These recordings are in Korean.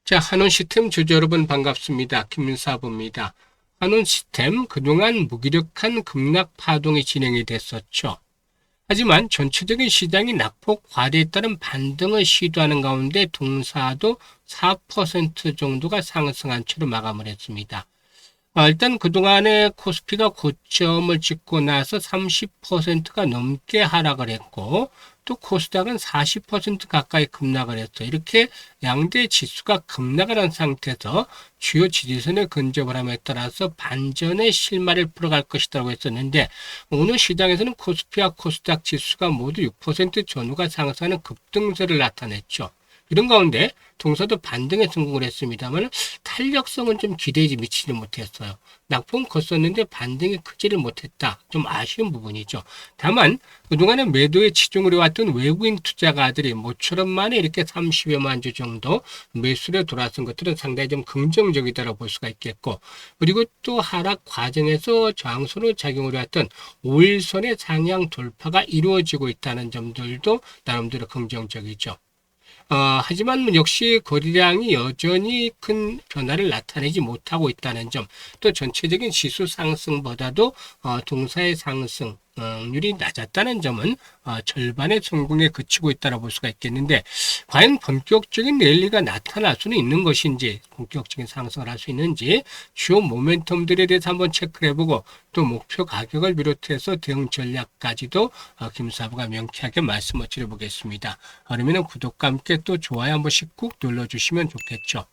자, 한온 시스템 주주 여러분 반갑습니다. 김윤사부입니다. 한온 시스템 그동안 무기력한 급락 파동이 진행이 됐었죠. 하지만 전체적인 시장이 낙폭 과대에 따른 반등을 시도하는 가운데 동사도 4% 정도가 상승한 채로 마감을 했습니다. 일단 그동안에 코스피가 고점을 찍고 나서 30%가 넘게 하락을 했고 또 코스닥은 40% 가까이 급락을 했어요. 이렇게 양대 지수가 급락을 한 상태에서 주요 지지선에 근접을 함에 따라서 반전의 실마리를 풀어갈 것이라고 했었는데 오늘 시장에서는 코스피와 코스닥 지수가 모두 6% 전후가 상승하는 급등세를 나타냈죠. 이런 가운데 동사도 반등에 성공을 했습니다만 탄력성은 좀 기대에 미치지 못했어요. 낙폭은 컸었는데 반등이 크지를 못했다. 좀 아쉬운 부분이죠. 다만 그동안에 매도에 치중을 해왔던 외국인 투자가들이 모처럼 만에 이렇게 30여만 주 정도 매수로 돌아선 것들은 상당히 좀 긍정적이다라고 볼 수가 있겠고 그리고 또 하락 과정에서 저항선으로 작용을 해왔던 5일선의 상향 돌파가 이루어지고 있다는 점들도 나름대로 긍정적이죠. 하지만 역시 거래량이 여전히 큰 변화를 나타내지 못하고 있다는 점, 또 전체적인 지수 상승보다도 동사의 상승, 률이 낮았다는 점은 절반의 성공에 그치고 있다고 볼 수가 있겠는데 과연 본격적인 랠리가 나타날 수는 있는 것인지 본격적인 상승을 할 수 있는지 주요 모멘텀들에 대해서 한번 체크를 해보고 또 목표 가격을 비롯해서 대응 전략까지도 김사부가 명쾌하게 말씀을 드려보겠습니다. 그러면 구독과 함께 또 좋아요 한 번씩 꾹 눌러주시면 좋겠죠.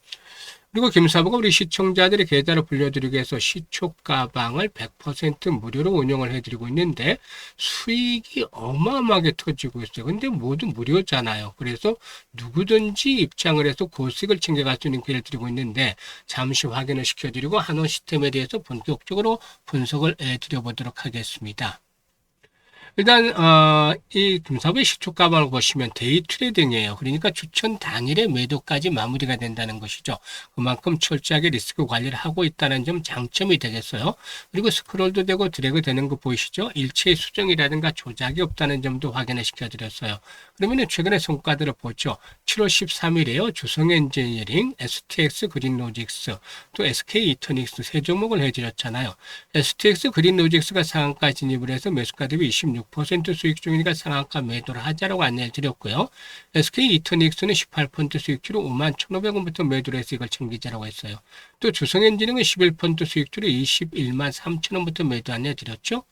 그리고 김사부가 우리 시청자들의 계좌를 불려드리기 위해서 시초가방을 100% 무료로 운영을 해드리고 있는데 수익이 어마어마하게 터지고 있어요. 근데 모두 무료잖아요. 그래서 누구든지 입장을 해서 고수익을 챙겨갈 수 있는 기회를 드리고 있는데 잠시 확인을 시켜드리고 한원 시스템에 대해서 본격적으로 분석을 해드려보도록 하겠습니다. 일단 이 금사부의 시초가방을 보시면 데이 트레이딩이에요. 그러니까 추천 당일에 매도까지 마무리가 된다는 것이죠. 그만큼 철저하게 리스크 관리를 하고 있다는 점 장점이 되겠어요. 그리고 스크롤도 되고 드래그 되는 거 보이시죠? 일체의 수정이라든가 조작이 없다는 점도 확인을 시켜드렸어요. 그러면 최근의 성과들을 보죠. 7월 13일에요. 주성엔지니어링, STX 그린로직스, 또 SK 이터닉스 세 종목을 해드렸잖아요. STX 그린로직스가 상한가 진입을 해서 매수가 대비 26% 수익 중이니까 상한가 매도를 하자라고 안내를 드렸고요. SK 이터닉스는 18% 수익주로 51,500원부터 매도를 해서 이걸 챙기자라고 했어요. 또 주성엔지능은 11% 수익주로 21만 3천원부터 매도 안내 드렸죠.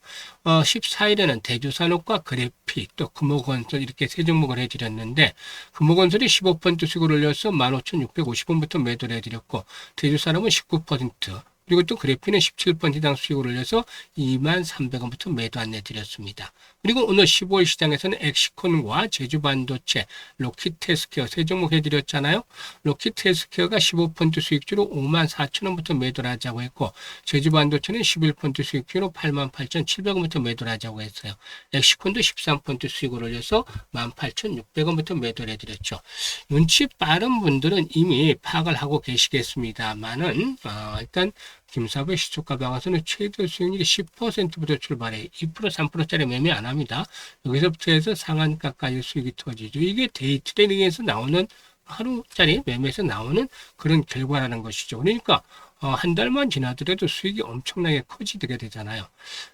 14일에는 대주산업과 그래픽, 또 금호건설 이렇게 세 종목을 해드렸는데 금호건설이 15% 수익을 올려서 15,650원부터 매도를 해드렸고 대주산업은 19%, 그리고 또 그래피는 17%당 수익을 올려서 23,300원부터 매도 안내 드렸습니다. 그리고 오늘 15일 시장에서는 엑시콘과 제주반도체, 로키테스케어 세 종목 해드렸잖아요. 로키테스케어가 15% 수익주로 54,000원부터 매도를 하자고 했고 제주반도체는 11% 수익주로 88,700원부터 매도를 하자고 했어요. 엑시콘도 13% 수익을 올려서 18,600원부터 매도를 해드렸죠. 눈치 빠른 분들은 이미 파악을 하고 계시겠습니다만은 일단 김사부의 시초가방에서는 최대 수익률이 10%부터 출발해 2%, 3%짜리 매매 안 합니다. 여기서부터 해서 상한가까지 수익이 터지죠. 이게 데이 트레이딩에서 나오는 하루짜리 매매에서 나오는 그런 결과라는 것이죠. 그러니까 한 달만 지나더라도 수익이 엄청나게 커지게 되잖아요.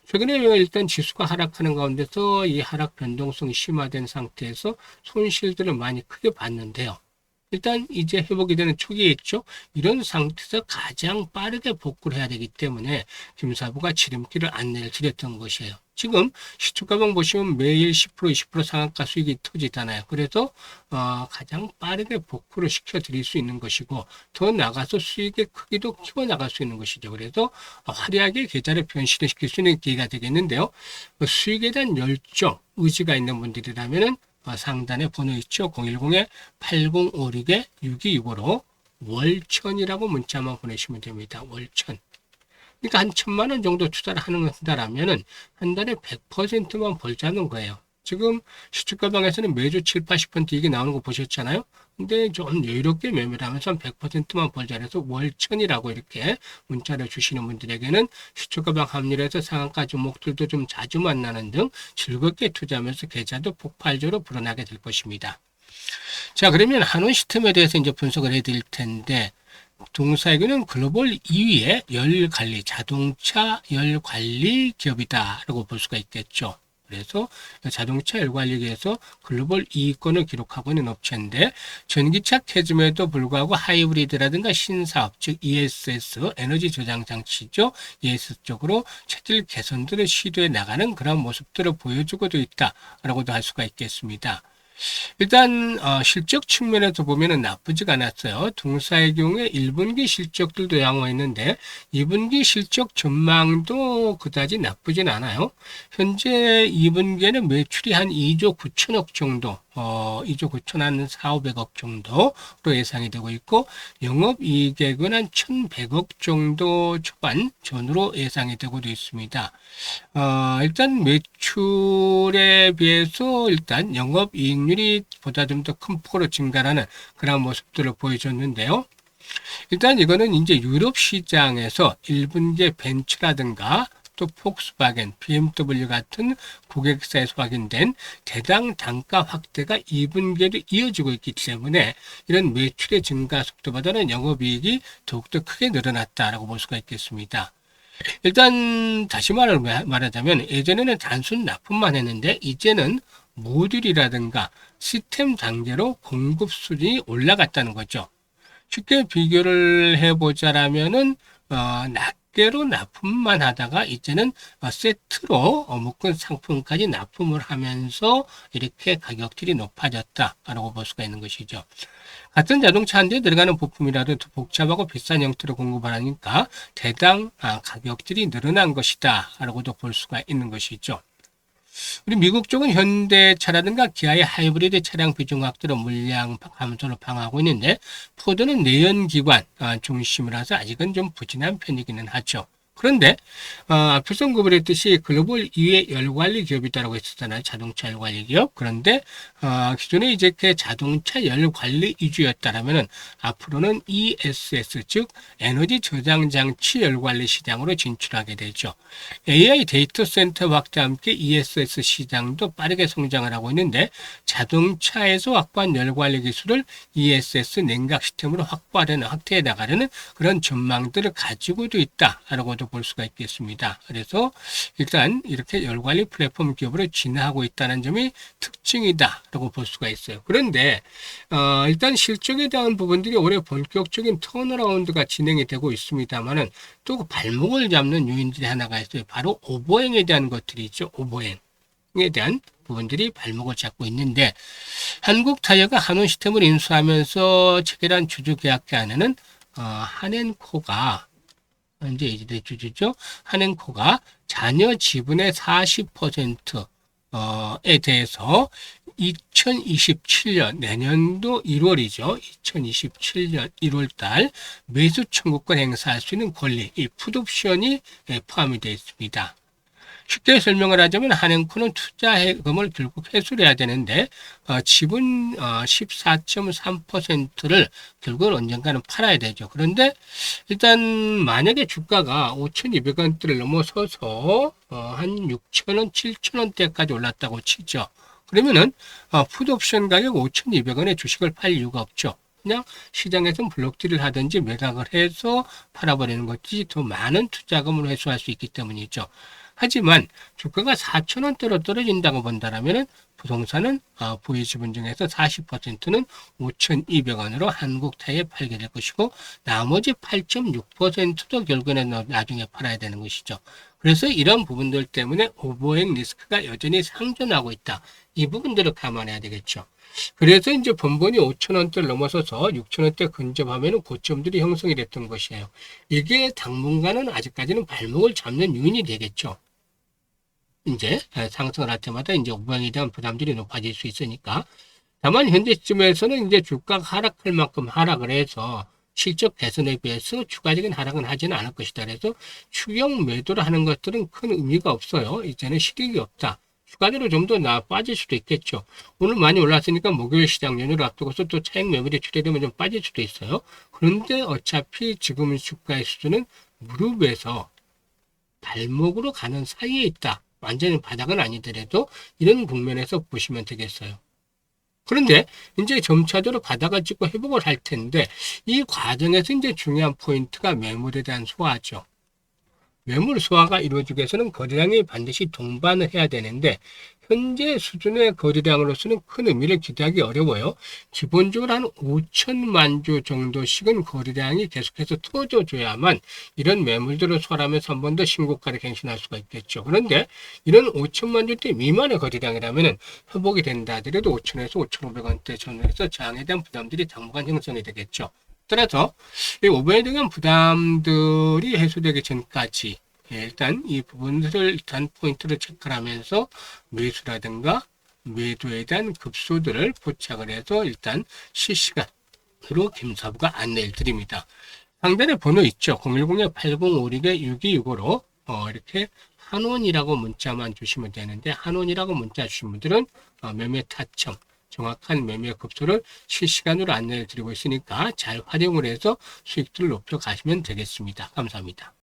최근에 일단 지수가 하락하는 가운데서 이 하락 변동성이 심화된 상태에서 손실들을 많이 크게 봤는데요. 일단 이제 회복이 되는 초기에 있죠. 이런 상태에서 가장 빠르게 복구를 해야 되기 때문에 김사부가 지름길을 안내를 드렸던 것이에요. 지금 시초가방 보시면 매일 10%, 20% 상한가 수익이 터지잖아요. 그래서 가장 빠르게 복구를 시켜드릴 수 있는 것이고 더 나가서 수익의 크기도 키워나갈 수 있는 것이죠. 그래서 화려하게 계좌를 변신을 시킬 수 있는 기회가 되겠는데요. 수익에 대한 열정, 의지가 있는 분들이라면은 상단에 번호 있죠. 010-8056-6265로 월천이라고 문자만 보내시면 됩니다. 월천. 그러니까 한 1,000만 원 정도 투자를 한다라면은 한 달에 100%만 벌자는 거예요. 지금 시초가방에서는 매주 7, 80% 이게 나오는 거 보셨잖아요. 근데 좀 여유롭게 매매를 하면서 한 100%만 벌자 해서 월천이라고 이렇게 문자를 주시는 분들에게는 시초가방 합류해서 상한가 종목들도 좀 자주 만나는 등 즐겁게 투자하면서 계좌도 폭발적으로 불어나게 될 것입니다. 자, 그러면 한원 시스템에 대해서 이제 분석을 해드릴 텐데, 동사에게는 글로벌 2위의 열 관리, 자동차 열 관리 기업이다라고 볼 수가 있겠죠. 그래서 자동차 열 관리기에서 글로벌 2위권을 기록하고 있는 업체인데, 전기차 캐즘에도 불구하고 하이브리드라든가 신사업, 즉 ESS, 에너지 저장 장치죠. ESS 쪽으로 체질 개선들을 시도해 나가는 그런 모습들을 보여주고도 있다라고도 할 수가 있겠습니다. 일단 실적 측면에서 보면은 나쁘지가 않았어요. 동사의 경우에 1분기 실적들도 양호했는데 2분기 실적 전망도 그다지 나쁘진 않아요. 현재 2분기에는 매출이 한 2조 9천억 정도, 2조 9천 한 4, 500억 정도로 예상이 되고 있고 영업이익액은 한 1,100억 정도 초반 전후로 예상이 되고도 있습니다. 일단 매출에 비해서 일단 영업이익률이 보다 좀 더 큰 폭으로 증가하는 그런 모습들을 보여줬는데요. 일단 이거는 이제 유럽 시장에서 1분기에 벤츠라든가 또 폭스바겐, BMW 같은 고객사에서 확인된 대당 단가 확대가 2분기에도 이어지고 있기 때문에 이런 매출의 증가 속도보다는 영업이익이 더욱더 크게 늘어났다라고 볼 수가 있겠습니다. 일단 다시 말하자면 예전에는 단순 납품만 했는데 이제는 모듈이라든가 시스템 단계로 공급 수준이 올라갔다는 거죠. 쉽게 비교를 해보자라면은 낱개로 납품만 하다가 이제는 세트로 묶은 상품까지 납품을 하면서 이렇게 가격들이 높아졌다라고 볼 수가 있는 것이죠. 같은 자동차 한 대에 들어가는 부품이라도 더 복잡하고 비싼 형태로 공급을 하니까 대당 가격들이 늘어난 것이다 라고도 볼 수가 있는 것이죠. 우리 미국 쪽은 현대차라든가 기아의 하이브리드 차량 비중 확대로 물량 감소를 방어하고 있는데 포드는 내연기관 중심이라서 아직은 좀 부진한 편이기는 하죠. 그런데 앞에서 언급했듯이 글로벌 2의 열관리 기업이다라고 했었잖아요. 자동차 열관리 기업. 그런데 기존에 이제 그 자동차 열관리 위주였다라면은 앞으로는 ESS 즉 에너지 저장 장치 열관리 시장으로 진출하게 되죠. AI 데이터 센터 확대와 함께 ESS 시장도 빠르게 성장을 하고 있는데 자동차에서 확보한 열관리 기술을 ESS 냉각 시스템으로 확대해 나가려는 그런 전망들을 가지고도 있다라고도 볼 수가 있겠습니다. 그래서 일단 이렇게 열관리 플랫폼 기업으로 진화하고 있다는 점이 특징이다라고 볼 수가 있어요. 그런데 일단 실적에 대한 부분들이 올해 본격적인 턴어라운드가 진행이 되고 있습니다만은 또 그 발목을 잡는 요인들이 하나가 있어요. 바로 오버행에 대한 것들이 있죠. 오버행에 대한 부분들이 발목을 잡고 있는데 한국타이어가 한원 시스템을 인수하면서 체결한 주주계약계 안에는 한엔코가 현재 이제 주주죠. 한엔코가 자녀 지분의 40%에 대해서 2027년 내년도 1월이죠. 2027년 1월 달 매수 청구권 행사할 수 있는 권리, 이 풋옵션이 포함이 되어 있습니다. 쉽게 설명을 하자면 한행코는 투자금을 결국 회수를 해야 되는데 지분 14.3%를 결국 언젠가는 팔아야 되죠. 그런데 일단 만약에 주가가 5,200원대를 넘어서서 한 6,000원, 7,000원대까지 올랐다고 치죠. 그러면은 풋옵션 가격 5,200원에 주식을 팔 이유가 없죠. 그냥 시장에서 블록딜을 하든지 매각을 해서 팔아버리는 것이 더 많은 투자금을 회수할 수 있기 때문이죠. 하지만 주가가 4,000원대로 떨어진다고 본다라면은 부동산은 보유 지분 중에서 40%는 5,200원으로 한국타이에 팔게 될 것이고 나머지 8.6%도 결국에는 나중에 팔아야 되는 것이죠. 그래서 이런 부분들 때문에 오버행 리스크가 여전히 상존하고 있다. 이 부분들을 감안해야 되겠죠. 그래서 이제 번번이 5,000원대를 넘어서서 6,000원대 근접하면 고점들이 형성이 됐던 것이에요. 이게 당분간은 아직까지는 발목을 잡는 요인이 되겠죠. 이제 상승을 할 때마다 이제 오버행에 대한 부담들이 높아질 수 있으니까. 다만 현재 시점에서는 이제 주가가 하락할 만큼 하락을 해서 실적 개선에 비해서 추가적인 하락은 하지는 않을 것이다. 그래서 추경 매도를 하는 것들은 큰 의미가 없어요. 이제는 실익이 없다. 추가적으로 좀 더 빠질 수도 있겠죠. 오늘 많이 올랐으니까 목요일 시장 연휴를 앞두고서 또 차익 매물이 출회되면 좀 빠질 수도 있어요. 그런데 어차피 지금 주가의 수준은 무릎에서 발목으로 가는 사이에 있다. 완전히 바닥은 아니더라도 이런 국면에서 보시면 되겠어요. 그런데 이제 점차적으로 받아가지고 회복을 할 텐데 이 과정에서 이제 중요한 포인트가 매물에 대한 소화죠. 매물 소화가 이루어지기 위해서는 거래량이 반드시 동반을 해야 되는데 현재 수준의 거래량으로서는 큰 의미를 기대하기 어려워요. 기본적으로 한 5천만 주 정도씩은 거래량이 계속해서 터져 줘야만 이런 매물들을 소화하면서 한 번 더 신고가를 갱신할 수가 있겠죠. 그런데 이런 5천만 주대 미만의 거래량이라면 회복이 된다 하더라도 5천에서 5,500원대 전후에서 저항에 대한 부담들이 당분간 형성이 되겠죠. 따라서 이 오버에 대한 부담들이 해소되기 전까지 일단 이 부분들을 일단 포인트를 체크를 하면서 매수라든가 매도에 대한 급소들을 포착을 해서 일단 실시간으로 김사부가 안내를 드립니다. 상단에 번호 있죠. 010-8056-6265로 이렇게 한원이라고 문자만 주시면 되는데 한원이라고 문자 주신 분들은 매매 타점 정확한 매매 급소를 실시간으로 안내를 드리고 있으니까 잘 활용을 해서 수익들을 높여 가시면 되겠습니다. 감사합니다.